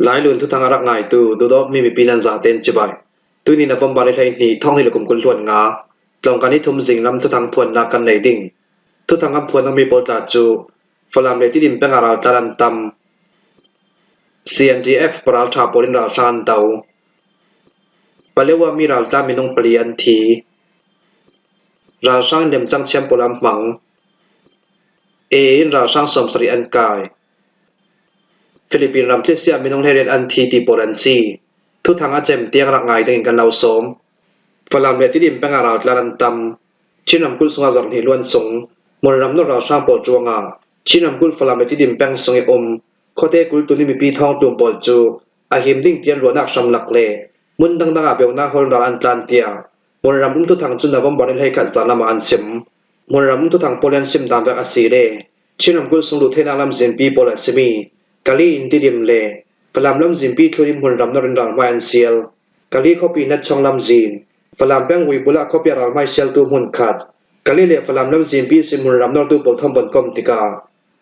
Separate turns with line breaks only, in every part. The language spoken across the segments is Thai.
หลายลุนทุทางรักง่ายตูดอกมีปีนันซาเต็นจิบายตุนี่นะผมบาริไทนี่ท่องให้ละกุมกุลล้วนงาลองกันนี้ทุมสิงลำทุทางพวนนากันในดิ่งทุทางอำพวนต้องมีโปรตาจูฝรั่งเมติดิมเป็นอาราตาลันตัม CNDF ปราชาปรินราชานเตาปะเลว่ามีราตามินงเปลี่ยนทีราชางเดมจังเชียมปุลัมมังราชางสมสรีอันกายฟิลิปปินส์รำที่เสียมินงเฮเรนอันทีติโปรันซีทุทางอาเจมเตียงรักง่ายดึงกันเราสมฝรั่งเมติดิมเป็นอาราตาลันตัมชินำกุลสงาจารนิล้วนสงมรณำนราชางปอจวงาชินำกุลฝรั่งเมติดิมเป็นสงอมข้อเทกุลตุนิมีปีทองตุมปอจูอาหิมดิ่งเตียนรวนักชำลักเลมุนดังดังอาเบลนาฮอลนาอันตลันเตียมรณำทุทางจุนนบมบอนิลให้ขัดสานามาอันซิมมรณำทุทางโปแลนซิมตามแบบอาศิเรชินำกุลสงลุเทนาลัมซิมปีโปแลนซิมีกาลีอินติดิมเลฝรั่งลำซิมปีทลุดิมมรณำนรินดาลมาอันเซียลกาลีข้อปีนัดช่องลำซินฝรั่งแบงวิบุลาข้อปีรัลมาเซียลตูมุนขัดกาลีเลฝรั่งลำซิมปีซิมมรณำนรตูปทอมบนกอมติกา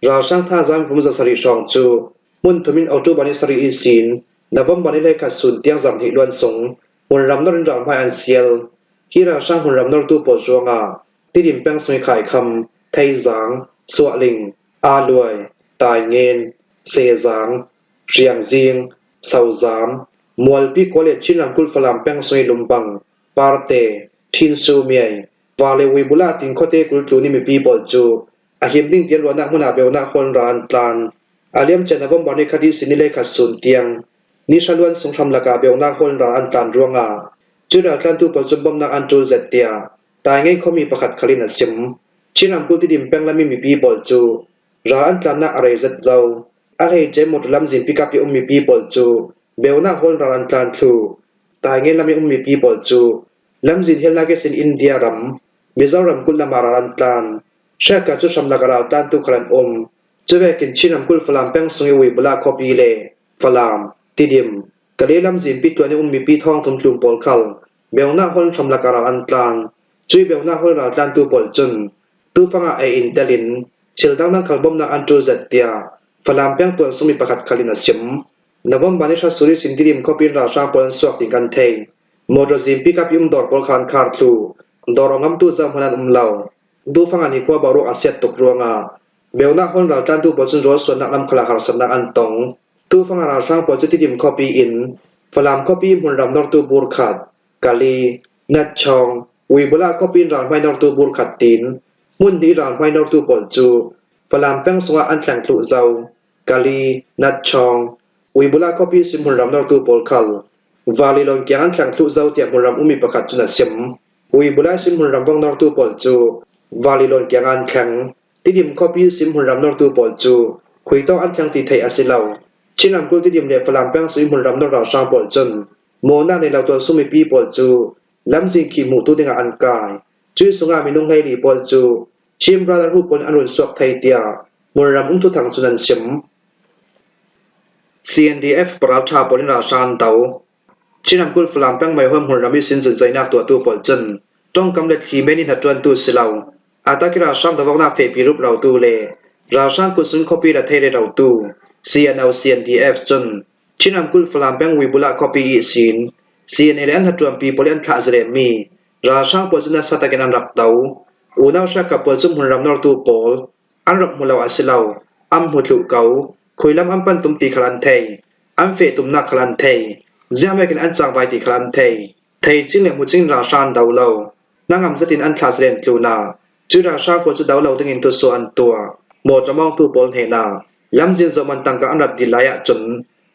ราช่างท่าจังฟุมจะสริชองจูมุนทุมินออตูบานิสรีอีซินนบมบานิเลขัดสุนเตียงจังหิลวนสงมรณำนรินดาลมาอันเซียลฮีราช่างมรณำนรตูปจวงาติดิมแปงสวยขายคำไทจางสวลิงอาลวยตายเงินเซจางเรียงจิงเซาจามมวลปีกวเลชินังกุลฝรั่งแปงสวยลุมบังปาร์เตทินซูเมียวาเลวิบุลาติงโคเตกุลตูนิมีปีบอลจูอาหิมดิ่งเตียนวนักมุนาเบลนาคนรานตานอาเลียมเจนบมบอนิคดีสินิเลขัดสุนเตียงนิชลวนสงครามลากาเบลนาคนรานตานรวงาจุดอาการตูปจุบมนักอันจูเซตเตียตายไงเขามีประคัดคลินสิมชินำกุลที่ดิมแปงและมีปีบอลจูรานตานนักอะไรเซตเจ้าอะไรเจมดลำจิมปิกับมีปีบอลจูเบลนาคนรานตานทูตายไงและมีปีบอลจูลำจินเฮลนาเกสินอินเดียรัมมิซารัมกุลละมารานตานเชื่อการจุดชำระกราตานตุครันจะเวกินชินำกุลฝรั่งแปงสงวิบลาคอปีเลฝรั่งติดิมกะเลลำจิมปิตัวนี้มีปีทองทุนทุมปอลคัลเบลนาคนชำระกราอันตานช่วยเบลนาคนราตานตุปอลจุนตูฟังอินเตลินเชลดังนักขบมนักอันจูเซตเตียฝรั่งแปงตัวสมีประคัดคลินสิมนบมบานิชาสุริสินติดิมคอปีราชาปอลสวกติกันเทงโมดจิมปิกับดอร์ปอลคันคาร์ทูดอร์งำตูจามพนันลาวดูฟังอันนี้กว่าบารุอาเซียตกรวงาเบลนาคนเราตันตูปอจุนโรสนักนำคลาหารสนักอันตงตูฟังราชาปอจุติดิมคอปีอินฝรั่งคอปีมุนรำนอร์ตูบูร์ขัดกาลีนัดชองวิบุลาคอปีรานไม่นอร์ตูบูร์ขัดตินมุนดีรานไม่นอร์ตูปอจูฝรั่งแป้งสวะอันแข่งทุเจ้ากาลีนัดชองวิบุลาคอปีซิมุนรำนอร์ตูปอลคัลวาลีลอนเกียงอันแข่งทุเจ้าเตียมุนรำอุมิประคัดจุนสิมวิบุลาซิมุนรำวังนอร์ตูปอลจูวาลีลอนเกียงอันแข่งติดิมคอปีซิมุนรำนอร์ตูปอลจูคุยต้องอันแข่งติไทยอาศิลาวชินำกุลติดิมเลฝรั่งแป้งซิมุนรำนอร์ราชาปอลจุนโมนาในเราตัวสุมิปีปอลจูลำจิงขีมูตุดิงอันกายจุยสุงามินุงไฮลีปอลจูชิมราดรูปปนอนุนสวกไทยเตียมุนรำอุ้งทุทังจุนันสิม CNDF ปราชาปรินราชานเตาชินำกุลฝรั่งแป้งไม่ห่วงมุนรำมิสินสนใจนักตัวตูปอลจุนต้องกำเนิดขีเมนิหัดจวนตูสิลาวอาตากิราชามตะวันนาเฟปีรูปเราตูเลราชากุศลคอปีละเทเรเราตู CNDF จุนชินำกุลฝรั่งแป้งวิบุลาคอปีอีสิน CNN หัดจวนปีโปเลียนขาเจเรมีราชาปอจุนนัสตะกินันรับเตาอุณาชากับปอจุมุนรำนอร์ตูปอลอันรับมุลาวอาศิลาวอัมหุดลุเกาคุยลำอัมปันตุมตีคลันเทยอัมเฟตุมนักคลันเทยเจ้าแม่กินอันจางไวตีคลันเทยเทยจิงเลมุจิงราชาดาวเลานางอัมสตินอันคลาสเรนตูนาจุราชาปอจุดาวเลาตึงอินตุสวนตัวโมจะมองตูปอลเฮนาลำจินจมันตังกะอันรับดิลายะจน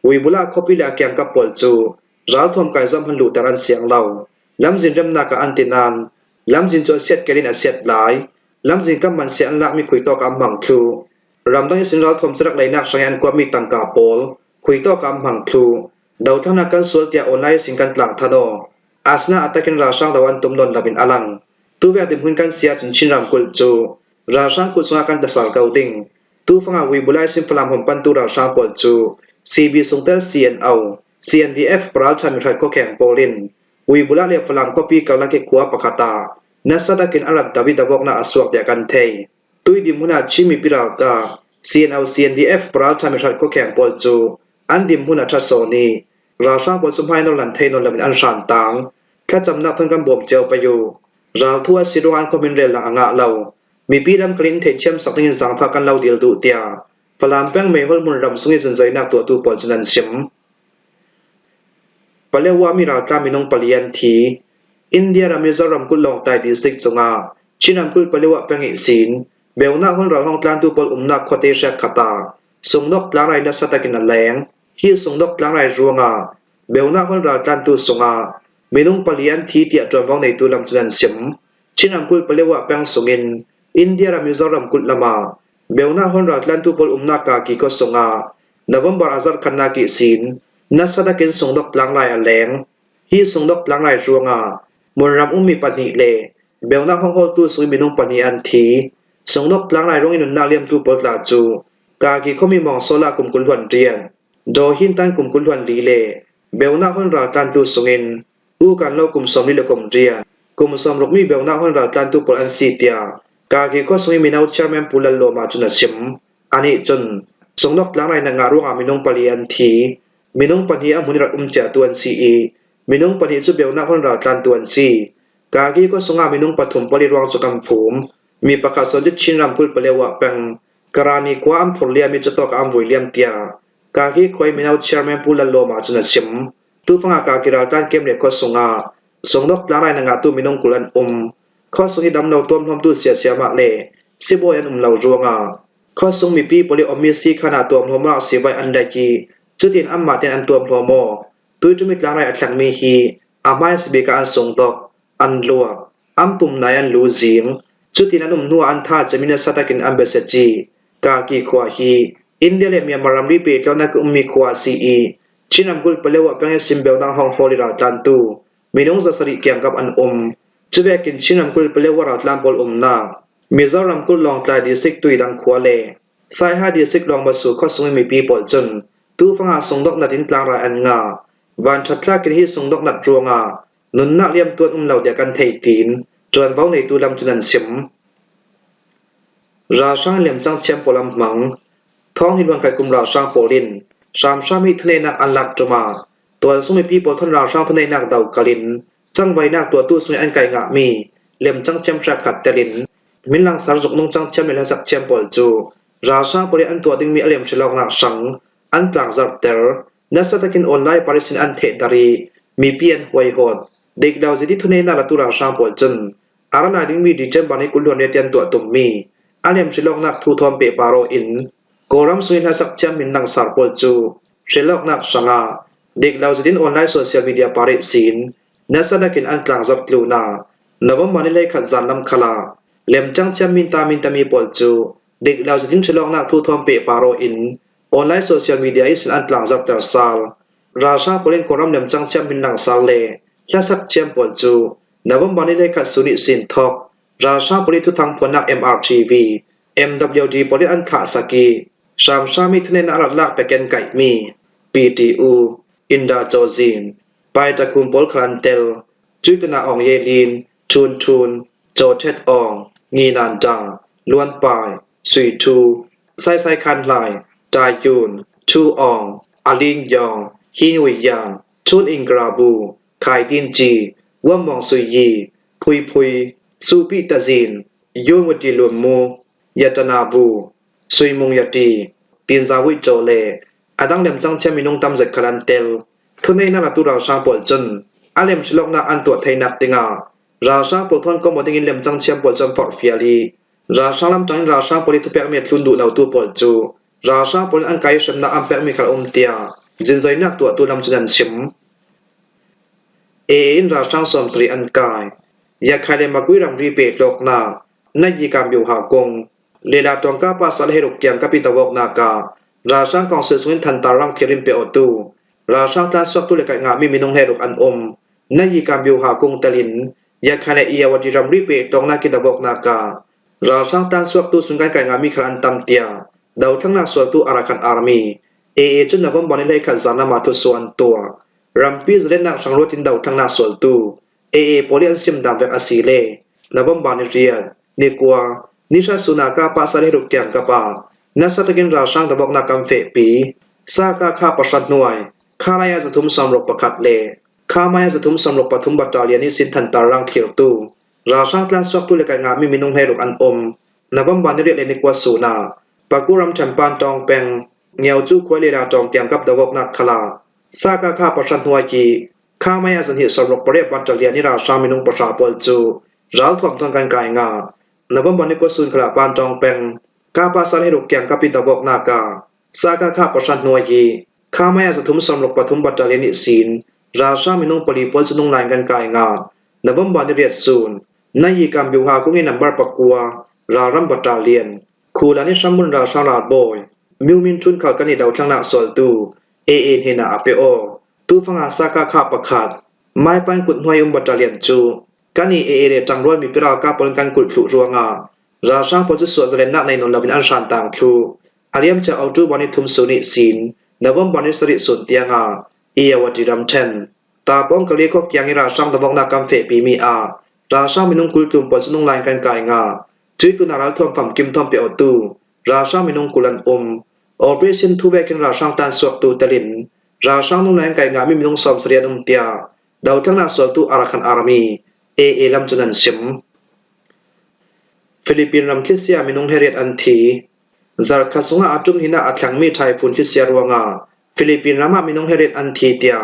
วิบุลาคอปิลาเกียงกับปอลจูราทวมกายซัมพันลูตรันเสียงเลาลำจินเรมนากะอันตินานลำจินจวเสียดเกลินอาเสียดหลายลำจินกำมันเสียงลักมีคุยต่อกับมังคลูรำต้องให้สินราทวมสลักไหลนักสังเกตกว่ามีตังกาปอลคุยต่อกับมังคลูดาวทั้งนักการสวดเตียออนไลน์สิงกันกลางทนออาสนาอัตกินราชาตะวันตุมนนลาบินอลังตูเวดิมหุนกันเสียจนชินรำกุลจูราชากุศลกันตะสาลเกาติงตูฟังอาวิบุไลสินฟลามหอมปันตูราชาปอลจู CB สงเตอร์ CNDF ปราชามิรัดก็แข่งโปลินวิบุลาเลียฟลามก็ปีกาลักเกกัวปะคาตานัสดากินอารัดดาวิดาวกนาอสวกเดียกันเทยตุยดิมุนาชิมิปิรากา CNDF ปราชามิรัดก็แข่งปอลจู อันดิมหุนอัชโซนีราชาปนสมภายนลันเทนนลมินอันชานตางแค่จำนักเพิ่งกำบวมเจียวไปอยู่ราวทั่วสิรวานคอมมินเรลหลังอ่างเรามีปีลำกลิ่นเทเชียมสักนินสังทักกันเราเดียวดูเตียพลามแป้งเมฆมุนรำสุงิสันใจนักตัวตูปอลจันชิมปะเลว่ามีราวตามินงปลียันทีอินเดียรามิซารำกุลลองไตดิสติกจงอาชินัมกุลปะเลว่าแป้งอิสินเบลนาคนเราห้องกลางตูปอลนักคอเตเชกขตาส่งนกกลางไรนัสตะกินแหลงที่ส่งนกกลางไรรวงอาเบลนาคนเรากลางตูสงอามินงปลียันทีเตียจวนวงในตูลำจันชิมชินัมกุลปะเลว่าแป้งสุงินอินเดียรามิซารำกุลละมาเบลนาคนเรากลางตูปอลนักกากีก็สงานวมบาร์อาซาร์คันนากิสินนัสตะกินส่งนกกลางไรแหลงที่ส่งนกกลางไรรวงามนรำมีปนิเลเบลนาห้องโฮตูสุยมินงปนิอันทีส่งนกกลางไรรงอินุนนาเลียมตูปอลาจูกากีเขามีมองโซลากุมกุลวันเรียนโดหินตันกุมกุลวันลีเลเบลนาห้องเราการตูสุงินอูกันโลกุมสมนิเลกุมเรียนกุมสมรกมีเบลนาห้องเราการตูปอลอันซีเตียกากีก็สุยมินาอุชาร์แมนปูลัลโลมาจุนชิมอันนี้จนส่งนกกลางไรนางารุงามินงปลีอันทีมินงปนีอมุนิรัตเจตัวนซีมินงปนีจุเบลนาห้องเราการตัวนซีกากีก็ส่งมินงปฐุมปริรวงสุกัมภูมิมีประกาศสนจิตชินรำกุลปเลวะเป็งกรานีกว่าอัมพลเลียมีจตอกอัมวุยเลียมเตียกากีคอยมินาอุชาร์แมนปูลัลโลมาจุนชิมตูฟังอากากีราตันเกมเล็กก็ส่งนกกลางไรนางาตูมินงกุลันข้อส่งที่ดำเนาตัวมตูเสียมาเลสิบยันเหล่ารวงข้อส่งมีปีปลิอมิซีขนาดตัวมมาเสียไว้อันใดกีจุดที่อัมมาเตนอันตัวมโมตุยจุมิกลางไรอัดหลังมีฮีอามาสบิกาอันส่งตอกอันลัวอัมปุ่มนายอันลูจิงจุดที่นั้นนัวอันท่าจะมีนัสตะกินอัมเบสจีกากีขวาฮีอินเดียเลมีมารัมรีเปกแล้วนักมีขวาซีชินัมกุลเปเลวะเป็นซิมเบลดังห้องฮอลิราตันตูมีน้องจะสริเกียงกับอันจะแบกินชินัมกุลเปเลวะราตลามบอลนามิซารัมกุลลองตายดิสิกตุยดังขวาเลไซฮาดิสิกลองมาสู่ข้อสงมีปีปอลจนตูฟังหาส่งดอกนัดอินกลางรายอันงาวันชัดลากินฮีส่งดอกนัดรัวงานุนนักเลี้ยมตัวเหล่าเดียกันไทยตีนจวนเว้าในตูลำจุนันชิมราชาเลี้ยมจังเชียมปอลำมังท้องหินวันไก่กุมราชาโปลินสามชามิทะเลนักอันลักจมาตัวสมัยปีปอทนราชาทะเลนักดาวกาลินจังไว้นักตัวตู้สมัยอันไก่งะมีเลี้ยมจังเชียมชักขัดเตลินมิลังสารจุกนงจังเชียมเมลสักเชียมปอลจูราชาโปลิอันตัวดิ้งมีเลี้ยมฉลองนักสังอันกลางจับเตอร์นัสตะกินออนไลน์ปาริสินอันเทดารีมีเพียนหวยหดเด็กดาวจิตทุนเนนาลตุราชาปอลจันอารานาดิ้งมีดิเจมบันให้กุลดวนเนเตียนตัวตุ่มมีอาเลียมฉลองนักทูทอมเปปาโรอินโกรัมสุยนาสักเชียมมินนังสารปอลจูฉลองนักสังอาเด็กดาวจิตออนไลน์โซเชียลมีเดียปาริสินนัสตะกินอันกลางจับลูนานวมันเลยขัดจันลำขลาเลียมจังเชียมมินตามีปอลจูเด็กดาวจิตฉลองนักทูทอมเปปาโรอินออนไลน์โซเชียลมีเดียอิสอันกลางจับเตอร์ซาลราชาโปลินโกรัมเลียมจังเชียมมินนังซาเลและสักเชียมปอลจูนวมันเลยขัดสุนิสินทอกราชาโปลินทุทางพนัก MRTV MWD โปลินอันขาสกีสามชามิทเนนอารัดลากไปแกนไก่มี PTU อินดาโจซินไปตะคุมโปลคลันเตลจุตนาอองเยลีนทูนโจเทตอองงีนานจาล้วนปายสุยทูไซคันไลจายูนทูอองอาลินยองฮินุยยางชุนอิงกราบูไคดินจีว่ามองสุยยีพุยซูปิตาซินยูนวติลวมมูยตนาบูสุยมุงยตีตินซาวิโจเลอาดังเลียมจังเชมินงตัมเซคลันเตลทุนในนาลตุราชาปอลจนอาเลียมฉลองนักอันตัวไทยนักติงาราชาปอลทอนก็มอดิงินเลียมจังเชียมปอลจนฟอร์ฟิอาลีราชาลำจังราชาปอลิทุเปกเมียทุนดูเหล่าตัวปอลจูราชาปอลอันไกยชนะอัมเปกมีคาอมเตียจินใจนักตัวลำจุนันชิมอินราชาสมสรีอันกายอยากใครได้มากุยรำรีเปกโลกนาในยีกรรมอยู่หากงเลลาตองกาปาสัลเฮรุกเกียงกับปิตาวกนาการาชาของเสือสวินทันตารังเทริมเปอตูราชาตาสวกตุเลกงามีมินงเฮรุกอันในยีกรรมอยู่หากงตะลินอยากใครได้เอียวจิรำรีเปกตองนากิตาวกนาการาชาตาสวกตุสุนกันไก่งามีคลันตัมเตียดาวทั้งนาสวกตุอาราคันอาร์มีจุนนวมบอนิเลยขัดจานามาทุส่วนตัวรัมปีสเล่นนักสังรตินดาวทั้งนาสวกตุโพลีอันซิมดามเวกอาศิเลนวมบานิเรียนิกัวนิชาสุนากาปาสัลเฮรุกเกียงกาปานัสตะกินราชาตะบอกนากัมเฟปี ซากาคาประชัดหน่วยคารายาสทุมสำรบประคัดเลคามายาสทุมสำรบปฐุมบัตรเลียนิสินทันตารังเทียวตูราชาตลาสวักตุเลกงามิมินงให้รุกอันอมนบัมบันเรียเลนิกวาสูนาปากุรัมชัมปานจองแปงเงียวจูควลีราจองเตียงกับดวกนักขลาซากาคาประชัดหน่วยกีคามายาสนิสำรบประเรียบัตรเลียนิราชามินงประชาปลจูรัลทวมทางการกายงานบัมบันนิกวาสูนขลาปานจองแปงกาปาสันให้รุกเกียงกับปิดดวกนากาซากาคาประชัดหน่วยกีคามายาสทุมสำรบปฐุมบัตรเลียนิสินราชามินงปลีปอลสนงลายกันกายงานบัมบันเรียดซูนนายกรรมบิวหาคุงินัมบาร์ปักกัวรารัมบัตรเลียนคูลานิชัมมุนราชาลาดบอยมิวมินทุนเขากันในดาวช่างนักสอลตูเอเฮนาอเปโอตูฟังอาซากาคาประคัดไม่ปันกุดหวยบัตรเลียนจูกันนี่เเรจังรวยมีพิรากาปนกันกุดถุรัวงาราชาปอจะสวดเรนนักในนนลวินอันชันต่างทูอาเรียมจะเอาจูบันิทุมสุนิสินนบัมบันิสริสุนเตียงาเอียวติรัมเทนตาป้องกะลีก็ยังราชาตะวงนากัมเฟปีมีอาราชามินุงกุลตุมปนสนุงลายกันกายงาจุยกุนารัลทวมฝัมกิมทอมเปียวตูราชามินุงกุลันอมออเปอเรชั่นทูเวกินราชาตันสวกตูตะลินราชานุงลายกายงามินุงสอมเสรียนุมเตียดาวทั้งนาสวกตูอารัคันอารามีเอลัมจุนันซิมฟิลิปปินส์รัมคิเซียมินุงเฮเรียตอันทีซาร์คาสุงอาจุมหินาอัตลังมีไทยพุนคิเซียรวงาฟิลิปปินส์รามามินุงเฮเรียตอันทีเตีย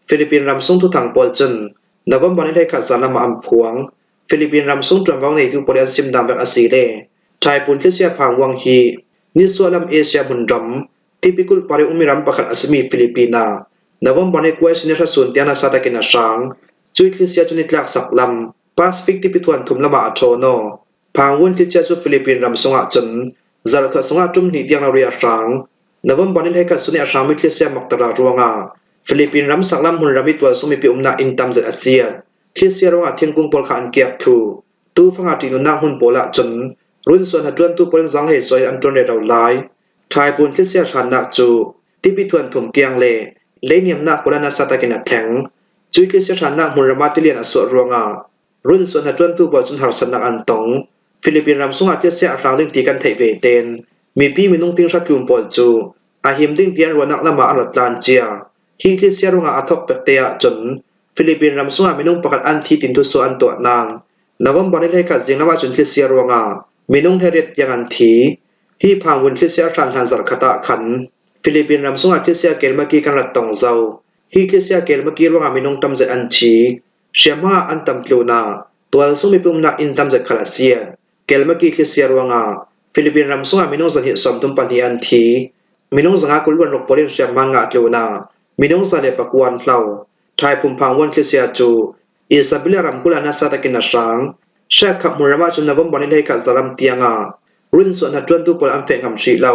ฟิลิปปินส์รำส่งทุกทางปอลจันนบัมบันได้ขัดสารมาอัมพวงฟิลิปปินส์รำส่งตรวจวังในทุกประเทศซิมดามแบบอาศีเลไทยปุ่นที่เสียพังวังฮีนิสวาลัมเอเชียบุนดมที่พิกุลปาริอุมิรัมประคัดอาสมีฟิลิปปินส์นบัมบันได้กวยสินทรัสุนเตียนาซาตะกินาช้างจุดที่เสียจุนิตลักสักลำแปซิฟิกที่พิทวนทุมละมาอัโตโนพังวุ้นที่เจ้าสุฟิลิปปินส์รำส่งอาจันซาลคัสงอาจุมนิเตียงนาเรียช้างนบัมบันได้ขัดสุนิอาช้างมิที่เสียมักตระรวงาฟิลิปปินส์รำสักลำหุ่นรำมิตัวสมิปิอุมนาอินตัมเซอาเซียที่เสียรงอาเทียงกุงปอลขานเกียบทูตู้ฟังอาตินุนาหุ่นโปละจนรุ่นส่วนหัดจวนตู้ปอลสังเหตุซอยอันจนเรดเอาไลทายปูนที่เสียชันนักจูที่ปิทวนถุมเกียงเลเนียมนักปอลนาซาตะกินักแข็งจุยที่เสียชันนักหุ่นรำมาติเลียนอสวรวงารุ่นส่วนหัดจวนตู้ปอลจนหัดสนักอันตงฟิลิปปินส์รำส่งอาที่เสียรังลิงตีกันเทเวเตนมีปีมินุงติงชักยุมปอลจูอาหิมดิ้งเตียนวันนักละมาอัลตลานเจียฮีที่เสียรงอาทอกเปเตียจนฟิลิปปินส์รำส่งอามินุงประกันอันที่ตินทุสอันตัวนางนวัมบันได้ขัดเสียงนว่าจนที่เสียรงอามินุงเทเรตยังอันทีฮีพังวุนที่เสียชันทันสารคตะขันฟิลิปปินส์รำส่งอาที่เสียเกลเมื่อกี้กันรัดตองเจ้าฮีที่เสียเกลเมื่อกี้รงอามินุงตั้มเจอันชีเชียมาอันตั้มพลูนาตัวสุ่มมีปุ่มนักอินตั้มเจคลาเซียเกลเมื่อกี้ที่เสียรงอาฟิลิปปินส์รำส่งอามินุงสันหิสมตุมปันฮีอันทีมินุงสังอากุลวันรกปรินเชียมังงะพลูนามินุงสันเลปกวนเล่าทายพุ่มพังวันคริสเซียจูอิซาเบลรัมกุลานาซาตะกินาช้างเชคขับมุรมาจุนนบัมบันได้ขัดสลัมเตียงารุ่นส่วนหัดจวนตู้ปอลอัมเฟงคำชีเล่า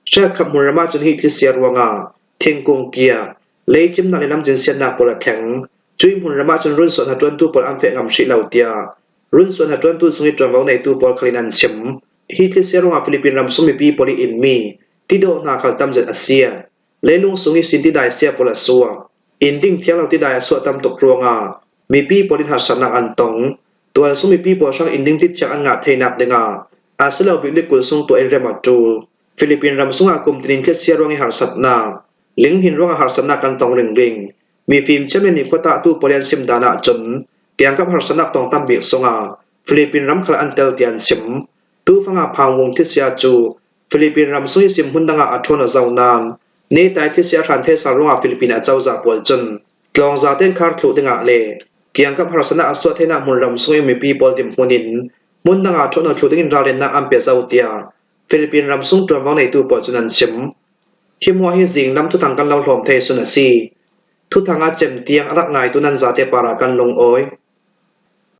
เชคขับมุรมาจุนฮิคริสเซียรวงาเทงกงเกียเลยจิมนาเลน้ำจินเซียนนาปอลแข็งจุยมุรมาจุนรุ่นส่วนหัดจวนตู้ปอลอัมเฟงคำชีเล่าเตียรุ่นส่วนหัดจวนตู้สุนิตรวงในตู้ปอลคลินันชิมฮิคริสเซียรวงาฟิลิปปินส์รำสุมิปีปอลิอินมีที่โดนาขัดตั้มจัดอาเซียเลลุงสุนิสินที่ได้เสียปอลสัวอินดิ้งเที่ยวเราที่ได้สวดตามตกรวงมีปีปริหัสนักอันตงตัวสมีปีปอช่างอินดิ้งที่จะอันงาเทนับเดงอาศัยเราวิลิกุลส่งตัวเองเรมาจูฟิลิปปินส์รำส่งอากุมตินินเคเซียรวงหัสนาลิงหินรวงหัสนากันตองเริงมีฟิล์มเชมินิโคตาตู้ปริยันซิมดานาจนเกียงกับหัสนาตองตั้มเบียกส่งฟิลิปปินส์รำคลาอันเตลเตียนซิมตู้ฟังพางวงที่เสียจูฟิลิปปินส์รำส่งซิมหุ่นดังอัทวนเจ้านานนี่แต่ที่เสียทันเทสารวงฟิลิปปินส์เจ้าจ่าปวลจนกลองซาเต้นคาร์ทลุดงะเลเกียงกับหัสนาสวดเทนามุนรำส่งมีปีปอลดิมมุนินมุนดังอัทวนทลุดงินราเรนนักอัมเปเจ้าเตียฟิลิปปินส์รำส่งตัววังในตู้ปอลจนันชิมหิมหัวหิสิงลำทุกทางกันลองหลอมเทสุนัสีทุกทางอาเจมเตียงรักนายตุนันซาเตปารากันลงโอย